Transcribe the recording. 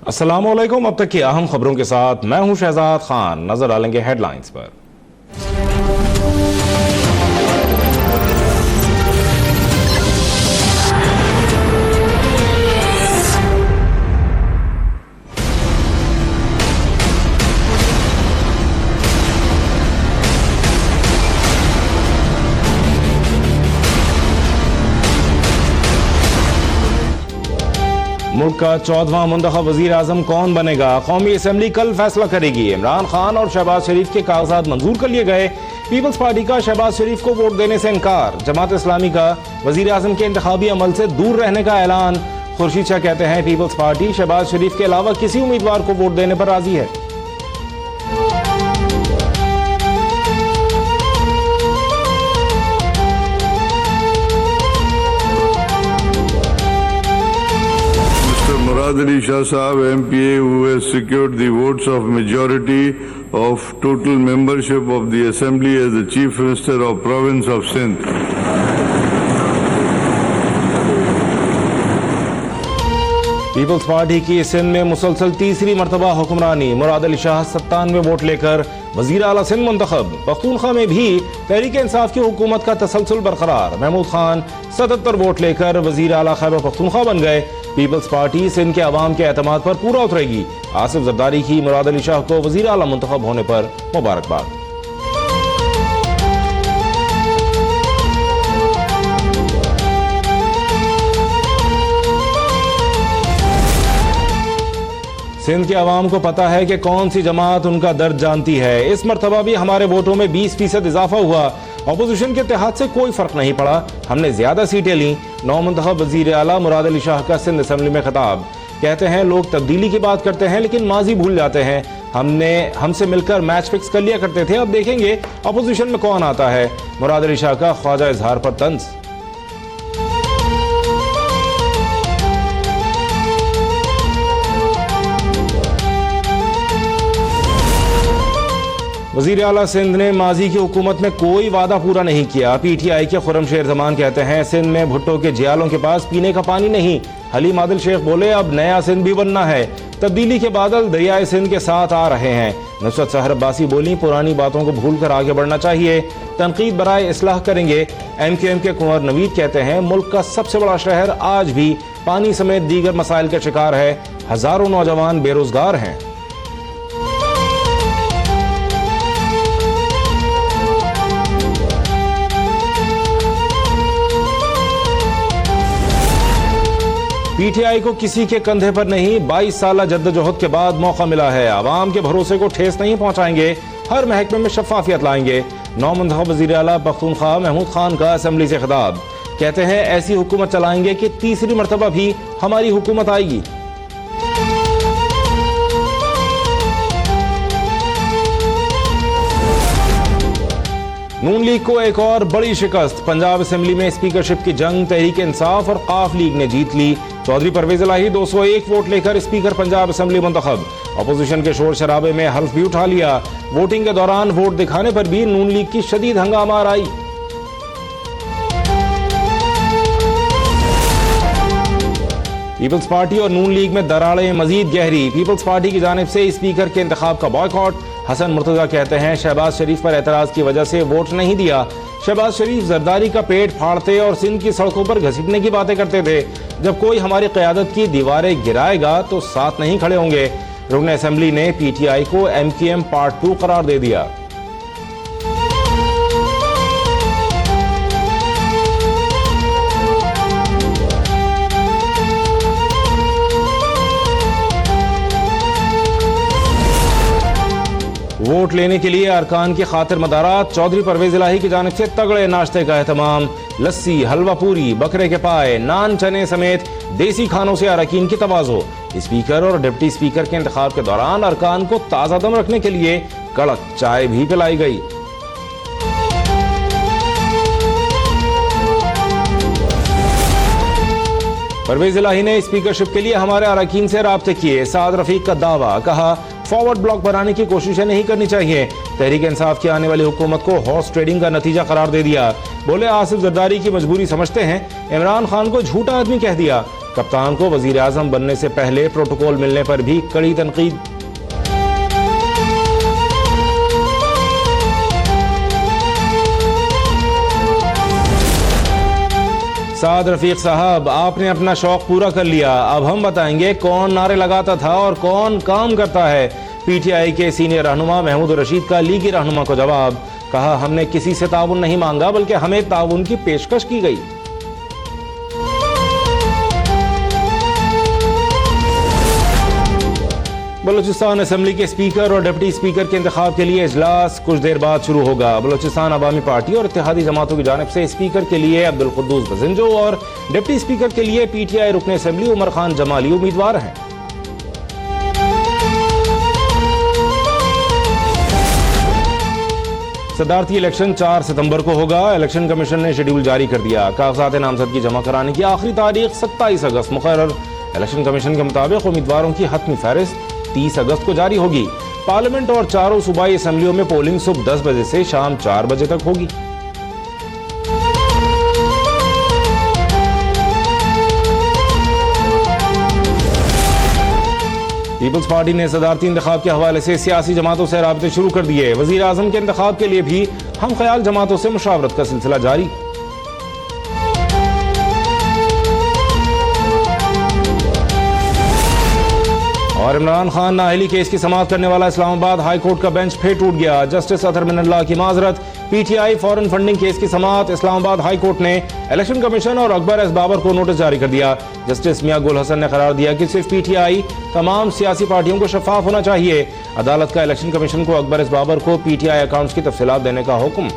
अस्सलामुअलैकुम। अब तक की अहम खबरों के साथ मैं हूं शहजाद खान। नजर डालेंगे हेडलाइंस पर। मुल्क का 14वां मुंतखब वजीर आजम कौन बनेगा, कौमी असम्बली कल फैसला करेगी। इमरान खान और शहबाज शरीफ के कागजात मंजूर कर लिए गए। पीपल्स पार्टी का शहबाज शरीफ को वोट देने से इनकार। जमात इस्लामी का वजीर आजम के इंतखाबी अमल से दूर रहने का ऐलान। खुर्शीद शाह कहते हैं पीपल्स पार्टी शहबाज शरीफ के अलावा किसी उम्मीदवार को वोट देने पर राजी है। Murad Ali Shah Sahab MPA, who has secured the votes of majority of total membership of the Assembly as the Chief Minister of Province of Sindh. Peoples party की सिंध में मुसलसल तीसरी मरतबा हुक्मरानी। मुराद अली शाह 97 वोट लेकर वजीर आला सिंध मुंतखब। पख्तूनख्वा में भी तहरीक इंसाफ की हुकूमत का तसलसल बरकरार। महमूद खान 77 वोट लेकर वजीर आला खैबर पख्तूनख्वा बन गए। पीपल्स पार्टी सिंध के अवाम के एतमाद पर पूरा उतरेगी। आसिफ जरदारी की मुराद अली शाह को वजीर आला मुंतखब होने पर मुबारकबाद। सिंध के अवाम को पता है कि कौन सी जमात उनका दर्द जानती है। इस मरतबा भी हमारे वोटों में 20% इजाफा हुआ। अपोजिशन के इत्तेहाद से कोई फर्क नहीं पड़ा, हमने ज्यादा सीटें ली। नौमुंतखब वजीर आला मुराद अली शाह का सिंध असम्बली में खिताब। कहते हैं लोग तब्दीली की बात करते हैं लेकिन माजी भूल जाते हैं। हमसे मिलकर मैच फिक्स कर लिया करते थे, अब देखेंगे अपोजिशन में कौन आता है। मुराद अली शाह का ख्वाजा इजहार पर तंज। वजीर आला सिंध ने माजी की हुकूमत में कोई वादा पूरा नहीं किया। PTI के खुर्रम शेर जमान कहते हैं सिंध में भुट्टो के जियालों के पास पीने का पानी नहीं। हलीम आदिल शेख बोले अब नया सिंध भी बनना है। तब्दीली के बादल दरियाए सिंध के साथ आ रहे हैं। नुसरत सहर अब्बासी बोली पुरानी बातों को भूल कर आगे बढ़ना चाहिए, तनकीद बराए इस्लाह करेंगे। MQM के कुंवर नवीद कहते हैं मुल्क का सबसे बड़ा शहर आज भी पानी समेत दीगर मसाइल का शिकार है। हजारों नौजवान बेरोजगार हैं। PTI को किसी के कंधे पर नहीं, 22 साल जद्दोजहद के बाद मौका मिला है। आवाम के भरोसे को ठेस नहीं पहुंचाएंगे, हर महकमे में शफाफियत लाएंगे। नौमुंतखब वजीर आला पख्तूनख्वा महमूद खान का असम्बली से खिताब। कहते हैं ऐसी हुकूमत चलाएंगे कि तीसरी मरतबा भी हमारी हुकूमत आएगी। नून लीग को एक और बड़ी शिकस्त। पंजाब असम्बली में स्पीकरशिप की जंग तहरीक इंसाफ और काफ लीग ने जीत ली। चौधरी परवेज इलाही 201 वोट लेकर स्पीकर पंजाब असम्बली मुंतखब। अपोजिशन के शोर शराबे में हल्फ भी उठा लिया। वोटिंग के दौरान वोट दिखाने पर भी नून लीग की शदीद हंगामा आई। पीपल्स पार्टी और नून लीग में दरारें मजीद गहरी। पीपल्स पार्टी की जानिब से स्पीकर के इंतखाब का बॉयकॉट। हसन मुर्तजा कहते हैं शहबाज शरीफ पर एतराज की वजह से वोट नहीं दिया। शहबाज शरीफ जरदारी का पेट फाड़ते और सिंध की सड़कों पर घसीटने की बातें करते थे। जब कोई हमारी क़यादत की दीवारें गिराएगा तो साथ नहीं खड़े होंगे। रुकन असम्बली ने PTI को MQM पार्ट 2 करार दे दिया। वोट लेने के लिए अरकान की खातिर मदारात। चौधरी परवेज इलाही की जानिब से तगड़े नाश्ते का एहतमाम। लस्सी, हलवा पूरी, बकरे के पाए, नान चने समेत देसी खानों से अरकान की तवाज़ो। स्पीकर और डिप्टी स्पीकर के इंतखाब के दौरान अरकान को ताज़ा दम रखने के लिए कड़क चाय भी पिलाई गई। परवेज इलाही ने स्पीकरशिप के लिए हमारे अरकान से राब्ते किए। साद रफीक का दावा, कहा फॉरवर्ड ब्लॉक बनाने की कोशिशें नहीं करनी चाहिए। तहरीक इंसाफ की आने वाली हुकूमत को हॉर्स ट्रेडिंग का नतीजा करार दे दिया। बोले आसिफ जरदारी की मजबूरी समझते हैं, इमरान खान को झूठा आदमी कह दिया। कप्तान को वजीर आजम बनने से पहले प्रोटोकॉल मिलने पर भी कड़ी तनकीद। साद रफीक साहब, आपने अपना शौक पूरा कर लिया, अब हम बताएंगे कौन नारे लगाता था और कौन काम करता है। पीटीआई के सीनियर रहनुमा महमूद रशीद का लीगी रहनुमा को जवाब, कहा हमने किसी से ताउन नहीं मांगा बल्कि हमें ताउन की पेशकश की गई। बलूचिस्तान असेंबली के स्पीकर और डिप्टी स्पीकर के इंतखाब के लिए इजलास कुछ देर बाद शुरू होगा। बलूचिस्तान अवामी पार्टी और इत्तेहादी जमातों की जानिब से स्पीकर के लिए अब्दुल कुद्दूस बजिंजो और डिप्टी स्पीकर के लिए पीटीआई रुकन असेंबली उमर खान जमाली उम्मीदवार हैं। सदारती इलेक्शन 4 सितंबर को होगा। इलेक्शन कमीशन ने शेड्यूल जारी कर दिया। कागजात नामजदगी जमा कराने की आखिरी तारीख 27 अगस्त मुकर्रर। इलेक्शन कमीशन के मुताबिक उम्मीदवारों की हतमी फहरिस्त 30 अगस्त को जारी होगी। पार्लियामेंट और चारों सूबाई असेंबलियों में पोलिंग सुबह 10 बजे से शाम 4 बजे तक होगी। पीपल्स पार्टी ने सदारती इंतखाब के हवाले से सियासी जमातों से राबते शुरू कर दिए। वजीर आजम के इंतखाब के लिए भी हम ख्याल जमातों से मुशावरत का सिलसिला जारी। और इमरान खान नाअहली केस की समाअत करने वाला इस्लामाबाद हाई कोर्ट का बेंच फिर टूट गया। जस्टिस अतहर मिनल्लाह की माजरत। पीटीआई फॉरेन फंडिंग केस की समाअत। इस्लामाबाद हाई कोर्ट ने इलेक्शन कमीशन और अकबर एस बाबर को नोटिस जारी कर दिया। जस्टिस मियां गुल हसन ने करार दिया कि सिर्फ पीटीआई तमाम सियासी पार्टियों को शफाफ होना चाहिए। अदालत का इलेक्शन कमीशन को अकबर एस बाबर को पीटीआई अकाउंट्स की तफसीलात देने का हुक्म।